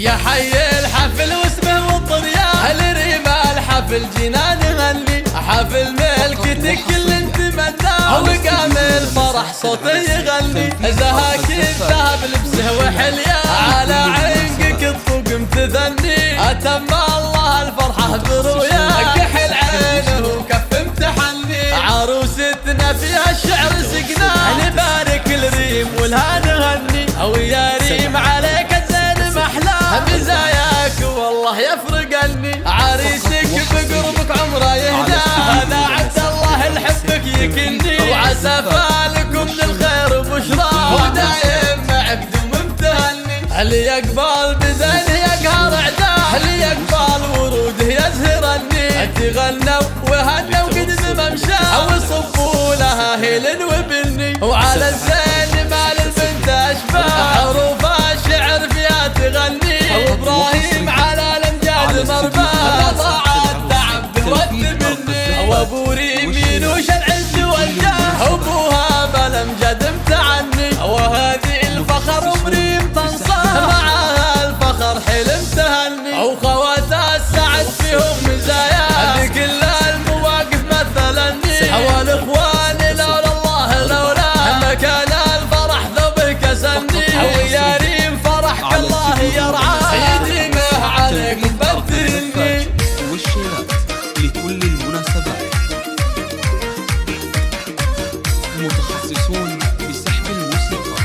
يا حي الحفل واسمه والطريان الرمال حفل جنان غني حفل ملكتك كل انت مناه وقام الفرح صوته يغني زهاك الذهب لبسه وحليان على عنقك الطوق متذني اتم الله الفرحه برؤياه كحل عينه وكف امتحني عروستنا فيها الشعر سقناه نبارك الريم ولها نغني او يا ريم عليك الزين محلاه مزاياك والله يفرقني عريسك بقربك عمره يهدى هذا عبد الله الحبك يكني وعسى فالكم للخير بشرى ودايم عقد ممتهني اللي يقبل بزين يقهر اعداه اللي يقبل وروده يزهرني تغنوا وهنوا قد بممشاه وصفوا لها هيل وبني وعلى الزين مال البنت اشباه حروف الشعر فيها تغني وابراهيم على الامجاد مرباه طاعت تعب والتبني وابو ريمين وش العز والجاه وابوها بالامجاد متعني وهذه الفخر ومريم تنصاه معها الفخر حلم تهني وخواتها السعد فيهم مزايا بكل المواقف مثلني والاخوان لولا الله لولا ما كان الفرح ذوبه كسني ويا ريم فرحك الله يرعاه يديمه عليك بدلني والشيرات لكل المناسبات متخصصون بسحب الموسيقى.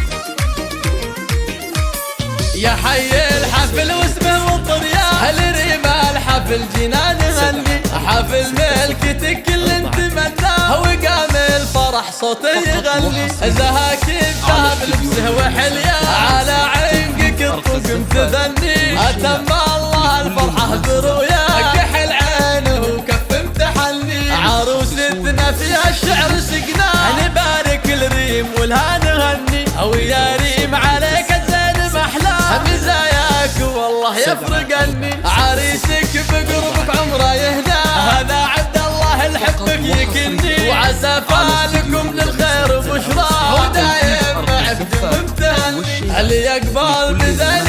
يا حي الحفل واسمه والطريان الرمال حفل جنان غني حفل ملكتك كل انت مناه وقام الفرح صوته يغني زهاك الذهب لبسه وحليان على عنقك الطوق متذني اتم الله الفرحه برؤياه كحل عينه وكف امتحني عروستنا فيها الشعر سقناه نبارك الريم ولها نغني او يا ريم عليك الزين محلاه مزاياك والله يفرقني عريسك بقربك عمره يهدى هذا عبد الله الحبك يكني وعسى فالكم للخير بشرى ودايم عبد ممتهني اللي يقبل بزين